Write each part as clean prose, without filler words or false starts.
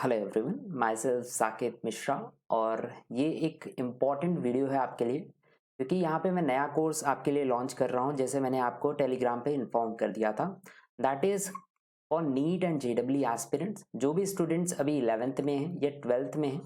Hello everyone, my self Saket Mishra. और ये एक इम्पॉर्टेंट वीडियो है आपके लिए, क्योंकि यहाँ पे मैं नया कोर्स आपके लिए लॉन्च कर रहा हूँ, जैसे मैंने आपको टेलीग्राम पे इन्फॉर्म कर दिया था। That is for neat and JW aspirants. जो भी स्टूडेंट्स अभी 11th में हैं या 12th में हैं,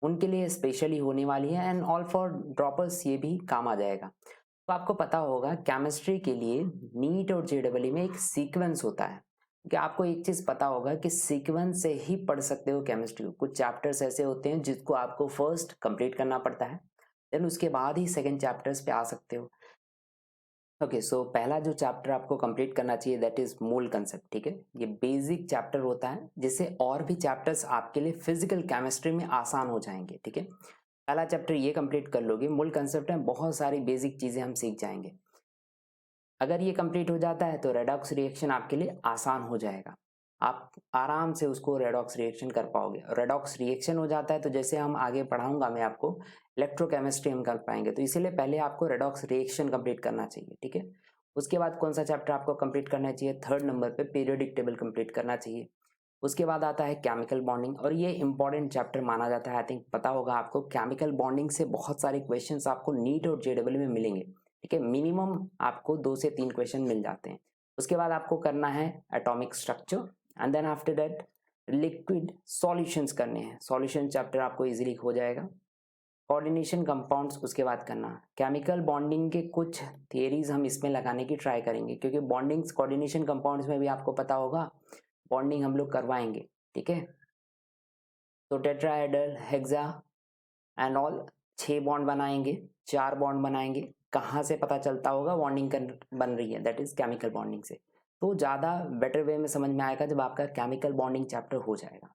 उनके लिए स्पेशली होने वाली है, एंड ऑल फॉर ड्रॉपर्स ये भी काम आ जाएगा। तो आपको पता होगा केमिस्ट्री के लिए नीट और जेडब्ल्यू में एक सीक्वेंस होता है, कि आपको एक चीज पता होगा कि सीक्वेंस से ही पढ़ सकते हो केमिस्ट्री को। कुछ चैप्टर्स ऐसे होते हैं जिसको आपको फर्स्ट कंप्लीट करना पड़ता है, देन उसके बाद ही सेकंड चैप्टर्स पे आ सकते हो। ओके, सो पहला जो चैप्टर आपको कंप्लीट करना चाहिए दैट इज मोल कंसेप्ट। ठीक है, ये बेसिक चैप्टर होता है, जिससे और भी चैप्टर्स आपके लिए फिजिकल केमिस्ट्री में आसान हो जाएंगे। ठीक है, पहला चैप्टर ये कंप्लीट कर लोगे, मोल कंसेप्ट में बहुत सारी बेसिक चीजें हम सीख जाएंगे। अगर ये कंप्लीट हो जाता है तो रेडॉक्स रिएक्शन आपके लिए आसान हो जाएगा, आप आराम से उसको रेडॉक्स रिएक्शन कर पाओगे। रेडॉक्स रिएक्शन हो जाता है तो जैसे हम आगे पढ़ाऊंगा मैं आपको, इलेक्ट्रोकेमिस्ट्री हम कर पाएंगे। तो इसीलिए पहले आपको रेडॉक्स रिएक्शन कंप्लीट करना चाहिए। ठीक है, उसके बाद कौन सा चैप्टर आपको कंप्लीट करना चाहिए? थर्ड नंबर पे पीरियोडिक टेबल कंप्लीट करना चाहिए। उसके बाद आता है केमिकल बॉन्डिंग, और ये इंपॉर्टेंट चैप्टर माना जाता है। आई थिंक पता होगा आपको, केमिकल बॉन्डिंग से बहुत सारे क्वेश्चंस आपको नीट और जेडब्ल्यू में मिलेंगे। ठीक है, मिनिमम आपको 2 से 3 क्वेश्चन मिल जाते हैं। उसके बाद आपको करना है atomic structure, and then after that liquid solutions करने हैं। सॉल्यूशन चैप्टर आपको इजीली हो जाएगा। कोऑर्डिनेशन कंपाउंड्स उसके बाद करना। केमिकल बॉन्डिंग के कुछ थियरीज हम इसमें लगाने की ट्राई करेंगे, क्योंकि बॉन्डिंग्स कोऑर्डिनेशन कंपाउंड्स में भी आपको पता होगा बॉन्डिंग हम लोग करवाएंगे। ठीक है, तो tetrahedral, hexa and all 6 bond बनाएंगे, 4 बॉन्ड बनाएंगे। कहाँ से पता चलता होगा बॉन्डिंग बन रही है? दैट इज केमिकल बॉन्डिंग से। तो ज़्यादा बेटर वे में समझ में आएगा जब आपका केमिकल बॉन्डिंग चैप्टर हो जाएगा।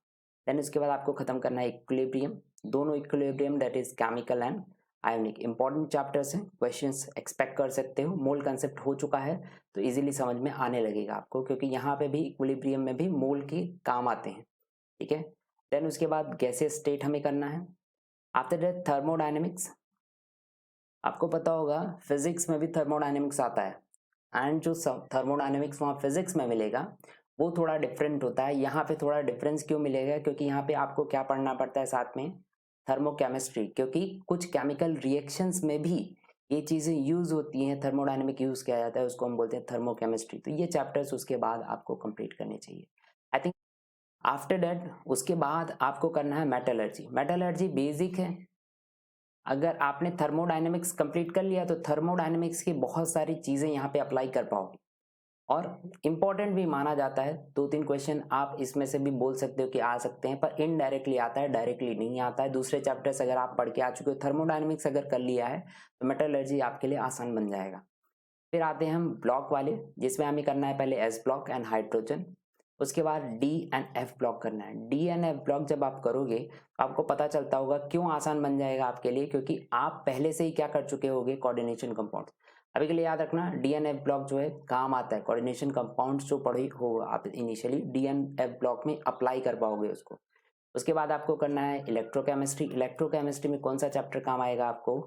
देन उसके बाद आपको खत्म करना है इक्विलिब्रियम। दोनों equilibrium that is chemical and ionic, important chapters हैं, क्वेश्चंस एक्सपेक्ट कर सकते हो। मोल कंसेप्ट हो चुका है तो इजीली समझ में आने लगेगा आपको, क्योंकि यहाँ पे भी इक्विलिब्रियम में भी मोल के काम आते हैं। ठीक है, देन उसके बाद गैसेस स्टेट हमें करना है। After that thermodynamics. आपको पता होगा फिजिक्स में भी थर्मोडायनेमिक्स आता है, एंड जो थर्मोडायनेमिक्स वहाँ फिजिक्स में मिलेगा वो थोड़ा डिफरेंट होता है। यहाँ पे थोड़ा डिफरेंस क्यों मिलेगा? क्योंकि यहाँ पे आपको क्या पढ़ना पड़ता है साथ में? थर्मोकेमिस्ट्री, क्योंकि कुछ केमिकल रिएक्शंस में भी ये चीज़ें यूज होती हैं, थर्मोडायनेमिक यूज किया जाता है, उसको हम बोलते हैं थर्मोकेमिस्ट्री। तो ये चैप्टर्स उसके बाद आपको कंप्लीट करने चाहिए। आई थिंक आफ्टर दैट उसके बाद आपको करना है मेटलर्जी। मेटलर्जी बेसिक है। अगर आपने थर्मोडायनेमिक्स कंप्लीट कर लिया तो थर्मोडायनेमिक्स की बहुत सारी चीज़ें यहाँ पे अप्लाई कर पाओगे, और इम्पॉर्टेंट भी माना जाता है। 2-3 क्वेश्चन आप इसमें से भी बोल सकते हो कि आ सकते हैं, पर इनडायरेक्टली आता है, डायरेक्टली नहीं आता है। दूसरे चैप्टर्स अगर आप पढ़ के आ चुके हो, थर्मोडायनेमिक्स अगर कर लिया है तो मेटलर्जी आपके लिए आसान बन जाएगा। फिर आते हैं हम ब्लॉक वाले, जिसमें हमें करना है पहले एस ब्लॉक एंड हाइड्रोजन। उसके बाद डी एंड एफ ब्लॉक करना है। डी एंड एफ ब्लॉक जब आप करोगे तो आपको पता चलता होगा क्यों आसान बन जाएगा आपके लिए, क्योंकि आप पहले से ही क्या कर चुके होगे? Coordination compounds. अभी के लिए याद रखना, डी एन एफ ब्लॉक जो है काम आता है। कोऑर्डिनेशन कंपाउंड्स जो पढ़े हो आप initially, D and F block में अप्लाई कर पाओगे उसको। उसके बाद आपको करना है इलेक्ट्रोकेमिस्ट्री। इलेक्ट्रोकेमिस्ट्री में कौन सा चैप्टर काम आएगा आपको?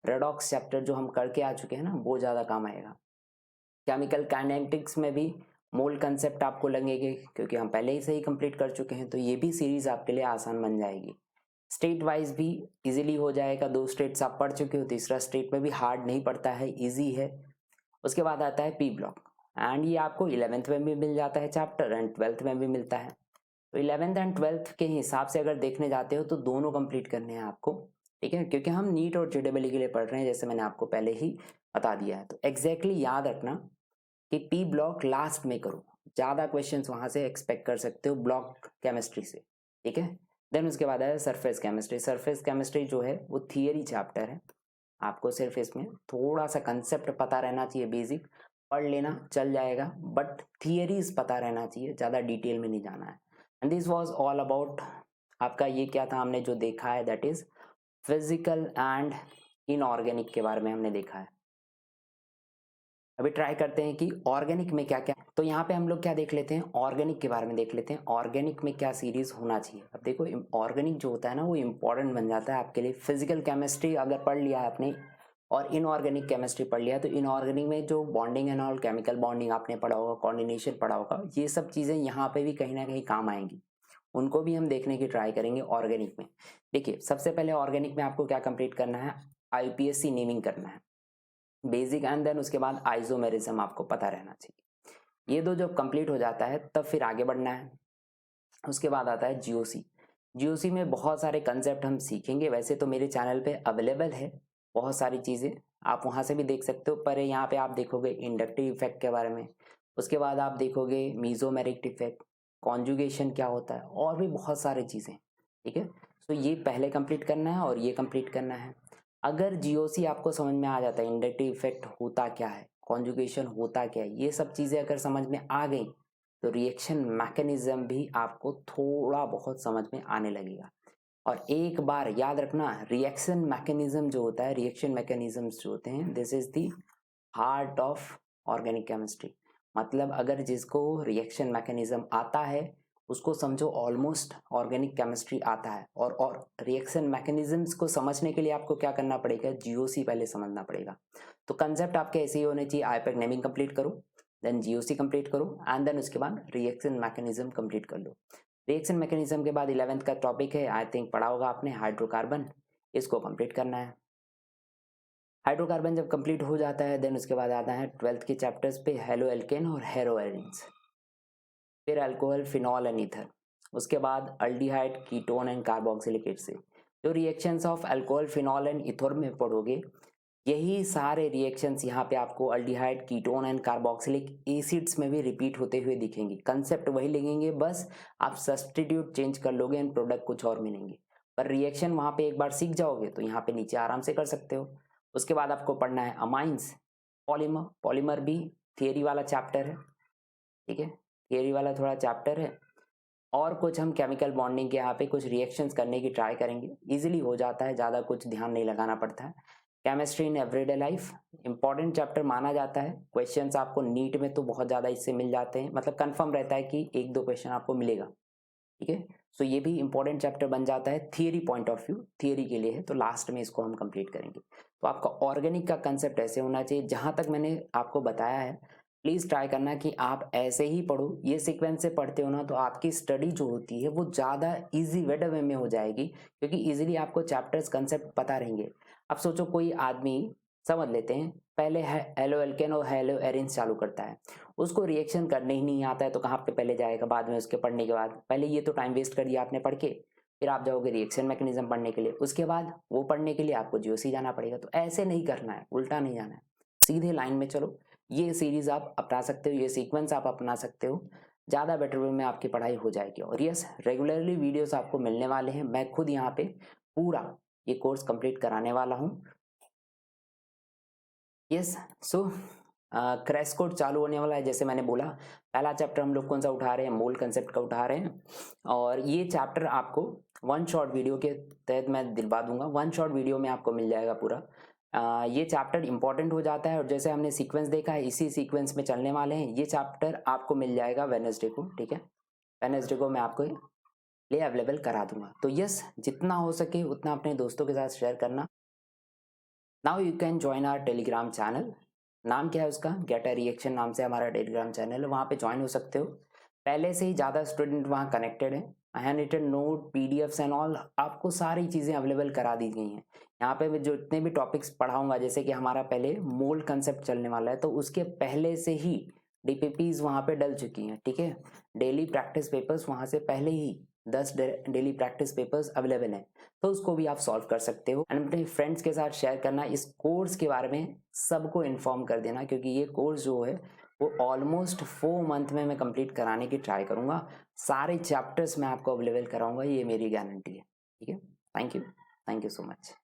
रेडॉक्स चैप्टर जो हम करके आ चुके हैं ना, वो ज़्यादा काम आएगा। केमिकल काइनेटिक्स में भी मोल कंसेप्ट आपको लगेंगे, क्योंकि हम पहले ही से ही कंप्लीट कर चुके हैं, तो ये भी सीरीज आपके लिए आसान बन जाएगी। स्टेट वाइज भी इजीली हो जाएगा। 2 स्टेट्स आप पढ़ चुके हो, तीसरा स्टेट में भी हार्ड नहीं पड़ता है, इजी है। उसके बाद आता है पी ब्लॉक, एंड ये आपको 11th में भी मिल जाता है चैप्टर, एंड 12th में भी मिलता है। तो 11th एंड 12th के हिसाब से अगर देखने जाते हो तो दोनों कंप्लीट करने हैं आपको। ठीक है, क्योंकि हम नीट और जेडब्ल्यू के लिए पढ़ रहे हैं, जैसे मैंने आपको पहले ही बता दिया है। तो एग्जैक्टली याद रखना कि पी ब्लॉक लास्ट में करो, ज़्यादा क्वेश्चंस वहाँ से एक्सपेक्ट कर सकते हो ब्लॉक केमिस्ट्री से। ठीक है, देन उसके बाद है सरफेस केमिस्ट्री। सरफेस केमिस्ट्री जो है वो थियरी चैप्टर है, आपको सिर्फ इसमें थोड़ा सा कंसेप्ट पता रहना चाहिए, बेसिक पढ़ लेना चल जाएगा, बट थियरीज पता रहना चाहिए, ज़्यादा डिटेल में नहीं जाना है। And this was all about आपका ये क्या था हमने जो देखा है, that is physical and inorganic के बारे में हमने देखा है। अभी ट्राई करते हैं कि ऑर्गेनिक में क्या क्या। तो यहाँ पे हम लोग क्या देख लेते हैं, ऑर्गेनिक के बारे में देख लेते हैं, ऑर्गेनिक में क्या सीरीज होना चाहिए। अब देखो, ऑर्गेनिक जो होता है ना वो इंपॉर्टेंट बन जाता है आपके लिए। फिजिकल केमिस्ट्री अगर पढ़ लिया है आपने और इनऑर्गेनिक केमिस्ट्री पढ़ लिया, तो इनऑर्गेनिक में जो bonding and all, chemical bonding आपने पढ़ा होगा, कोऑर्डिनेशन पढ़ा होगा, ये सब चीज़ें यहाँ पे भी कहीं ना कहीं काम आएंगी। उनको भी हम देखने की ट्राई करेंगे ऑर्गेनिक में। देखिए सबसे पहले ऑर्गेनिक में आपको क्या कंप्लीट करना है, IUPAC नेमिंग करना है बेसिक, एंड देन उसके बाद आइसोमेरिज्म आपको पता रहना चाहिए। ये दो जब कंप्लीट हो जाता है तब फिर आगे बढ़ना है। उसके बाद आता है GOC। GOC में बहुत सारे कंसेप्ट हम सीखेंगे, वैसे तो मेरे चैनल पे अवेलेबल है बहुत सारी चीज़ें, आप वहाँ से भी देख सकते हो, पर यहाँ पे आप देखोगे इंडक्टिव इफेक्ट के बारे में, उसके बाद आप देखोगे मीजोमेरिक इफेक्ट, कॉन्जुगेशन क्या होता है, और भी बहुत सारी चीज़ें। ठीक है, तो ये पहले कंप्लीट करना है और ये कंप्लीट करना है। अगर GOC आपको समझ में आ जाता है, इंडक्टिव इफेक्ट होता क्या है, कॉन्जुगेशन होता क्या है, ये सब चीज़ें अगर समझ में आ गई तो रिएक्शन मैकेनिज्म भी आपको थोड़ा बहुत समझ में आने लगेगा। और एक बार याद रखना, रिएक्शन मैकेनिज्म जो होता है, रिएक्शन मैकेनिज्म्स जो होते हैं, this is the heart of organic chemistry. मतलब अगर जिसको रिएक्शन मैकेनिज्म आता है उसको समझो ऑलमोस्ट ऑर्गेनिक केमिस्ट्री आता है। और रिएक्शन मैकेनिज्म्स को समझने के लिए आपको क्या करना पड़ेगा, GOC पहले समझना पड़ेगा। तो कंसेप्ट आपके ऐसे ही होने चाहिए, IUPAC नेमिंग कंप्लीट करो, देन GOC कंप्लीट करो, एंड देन उसके बाद रिएक्शन मैकेनिज्म कंप्लीट कर लो। रिएक्शन मैकेनिज्म के बाद 11th का टॉपिक है, आई थिंक पढ़ा होगा आपने, हाइड्रोकार्बन, इसको कंप्लीट करना है। हाइड्रोकार्बन जब कंप्लीट हो जाता है देन उसके बाद आता है 12th के चैप्टर्स पे हेलो एल्केन और हेरो एरिन्स, फिर अल्कोहल, फिनॉल एंड ईथर, उसके बाद aldehyde, ketone and carboxylic acid. जो reactions of alcohol, phenol and ether में पढ़ोगे, यही सारे रिएक्शंस यहाँ पे आपको aldehyde, ketone and carboxylic acids में भी रिपीट होते हुए दिखेंगे। कंसेप्ट वही लिखेंगे, बस आप सब्स्टिट्यूट चेंज कर लोगे एंड प्रोडक्ट कुछ और मिलेंगे, पर रिएक्शन वहाँ पे एक बार सीख जाओगे तो यहाँ पे नीचे आराम से कर सकते हो। उसके बाद आपको पढ़ना है अमाइंस, पॉलीमर। पॉलीमर भी थियरी वाला चैप्टर है, ठीक है, थियरी वाला थोड़ा चैप्टर है। और कुछ हम केमिकल बॉन्डिंग के यहाँ पे कुछ रिएक्शंस करने की ट्राई करेंगे, इजीली हो जाता है, ज़्यादा कुछ ध्यान नहीं लगाना पड़ता है। Chemistry in everyday life important chapter माना जाता है, क्वेश्चंस आपको नीट में तो बहुत ज़्यादा इससे मिल जाते हैं, मतलब कंफर्म रहता है कि 1-2 क्वेश्चन आपको मिलेगा। ठीक है, सो ये भी इंपॉर्टेंट चैप्टर बन जाता है theory point of view, theory के लिए है, तो लास्ट में इसको हम कंप्लीट करेंगे। तो आपका ऑर्गेनिक का कंसेप्ट ऐसे होना चाहिए, जहाँ तक मैंने आपको बताया है प्लीज़ ट्राई करना कि आप ऐसे ही पढ़ो, ये सीक्वेंस से पढ़ते हो ना तो आपकी स्टडी जो होती है वो ज़्यादा ईजी बेटर वे में हो जाएगी, क्योंकि ईजिली आपको चैप्टर्स कंसेप्ट पता रहेंगे। अब सोचो कोई आदमी, समझ लेते हैं, पहले हेलो एल्केन और हेलो एरिन्स चालू करता है, उसको रिएक्शन करने ही नहीं आता है तो कहाँ पे पहले जाएगा बाद में उसके पढ़ने के बाद? पहले ये तो टाइम वेस्ट कर दिया आपने पढ़ के, फिर आप जाओगे रिएक्शन मैकेनिज्म पढ़ने के लिए, उसके बाद वो पढ़ने के लिए आपको GOC जाना पड़ेगा। तो ऐसे नहीं करना है, उल्टा नहीं जाना है, सीधे लाइन में चलो। ये सीरीज आप अपना सकते हो, ये सीक्वेंस आप अपना सकते हो, ज़्यादा बेटर वे में आपकी पढ़ाई हो जाएगी। और यस, रेगुलरली वीडियोस आपको मिलने वाले हैं, मैं खुद यहाँ पे पूरा ये कोर्स कंप्लीट कराने वाला हूँ। यस, सो क्रैश कोर्स चालू होने वाला है। जैसे मैंने बोला, पहला चैप्टर हम लोग कौन सा उठा रहे हैं, मोल कंसेप्ट का उठा रहे हैं, और ये चैप्टर आपको वन शॉट वीडियो के तहत मैं दिलवा दूंगा, वन शॉट वीडियो में आपको मिल जाएगा पूरा। ये चैप्टर इंपॉर्टेंट हो जाता है, और जैसे हमने सीक्वेंस देखा है इसी सीक्वेंस में चलने वाले हैं। ये चैप्टर आपको मिल जाएगा वेडनेसडे को, ठीक है, वेडनेसडे को मैं आपको लिए अवेलेबल करा दूंगा। तो यस, जितना हो सके उतना अपने दोस्तों के साथ शेयर करना। Now you can join our Telegram channel, नाम क्या है उसका, गेट अ रिएक्शन नाम से हमारा टेलीग्राम चैनल है, वहाँ पे ज्वाइन हो सकते हो। पहले से ही ज़्यादा स्टूडेंट वहाँ कनेक्टेड है, hand written note, PDFs and all, आपको सारी चीज़ें अवेलेबल करा दी गई हैं। यहाँ पे मैं जो इतने भी टॉपिक्स पढ़ाऊँगा, जैसे कि हमारा पहले मोल्ड कंसेप्ट चलने वाला है, तो उसके पहले से ही DPPs वहाँ पे डल चुकी हैं, ठीक है। डेली प्रैक्टिस पेपर्स वहाँ से पहले ही 10 डेली प्रैक्टिस पेपर्स अवेलेबल हैं, तो उसको भी आप सॉल्व कर सकते हो। एंड अपने फ्रेंड्स के साथ शेयर करना, इस कोर्स के बारे में सबको इन्फॉर्म कर देना, क्योंकि ये कोर्स जो है वो ऑलमोस्ट 4 मंथ में मैं कंप्लीट कराने की ट्राई करूँगा। सारे चैप्टर्स मैं आपको अवेलेबल कराऊंगा, ये मेरी गारंटी है, ठीक है। Thank you so much.